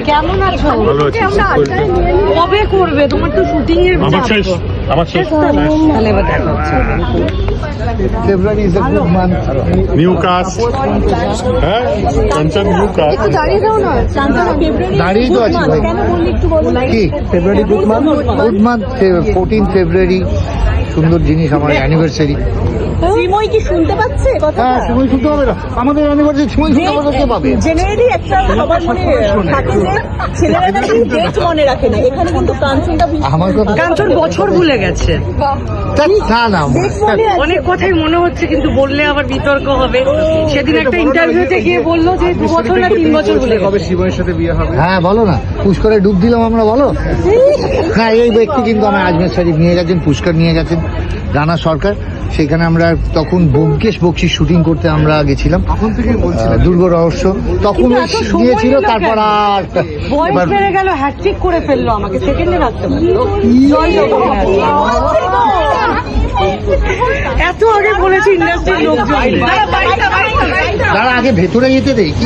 কেমন আছো? কবে করবে? তোমার তো শুটিং এর আমার শেষ তাহলে এবার দেখা হচ্ছে। February is a good month. New cast, হ্যাঁ কাঞ্চন নিউ কাস্ট। দাঁড়িয়ে যাও না। দাঁড়িয়েই তো আছি ভাই। কি ফেব্রুয়ারি গুড মান্থ? গুড মান্থ 14 ফেব্রুয়ারি, সুন্দর জিনিস, আমার অ্যানিভার্সারি। শ্রীময় কি শুনতে পাচ্ছে কথা? হ্যাঁ, সময় শুনতে হবে না, আমাদের অ্যানিভার্সারি সময় শুনতে হবে না, কে পাবে? জেনারেলি একটা সবার মনে থাকে যে ছেলেরা নাকি ডেট মনে রাখে না, এখানে কিন্তু কাঞ্চনটা আমার কথা কাঞ্চন বছর ভুলে গেছে। না না অনেক কথাই মনে হচ্ছে, কিন্তু বললে আবার বিতর্ক হবে। সেদিন একটা ইন্টারভিউতে গিয়ে বললো যে 2 বছর না 3 বছর ভুলে গেছে। শিবনের সাথে বিয়ে হবে। হ্যাঁ বলো না, পুষ্করে ডুব দিলাম আমরা, বলো। হ্যাঁ, এই ব্যক্তি কিন্তু আমার আজমের শরীফ নিয়ে গেছেন, পুষ্কর নিয়ে গেছেন, রানা সরকার। সেখানে আমরা তখন ব্যোমকেশ বক্সির শুটিং করতে আমরা গেছিলাম, তখন থেকে বলছিলাম দুর্গ রহস্য, তখন গিয়েছিল। তারপর আর বয়স বেড়ে গেল, হ্যাটট্রিক করে ফেললো, আমাকে সেকেন্ডে রাখতে পারলো। এত আগে বলেছি ইন্ডাস্ট্রির লোকজন। তারা আগে ভেতরে যেতে দেয় কি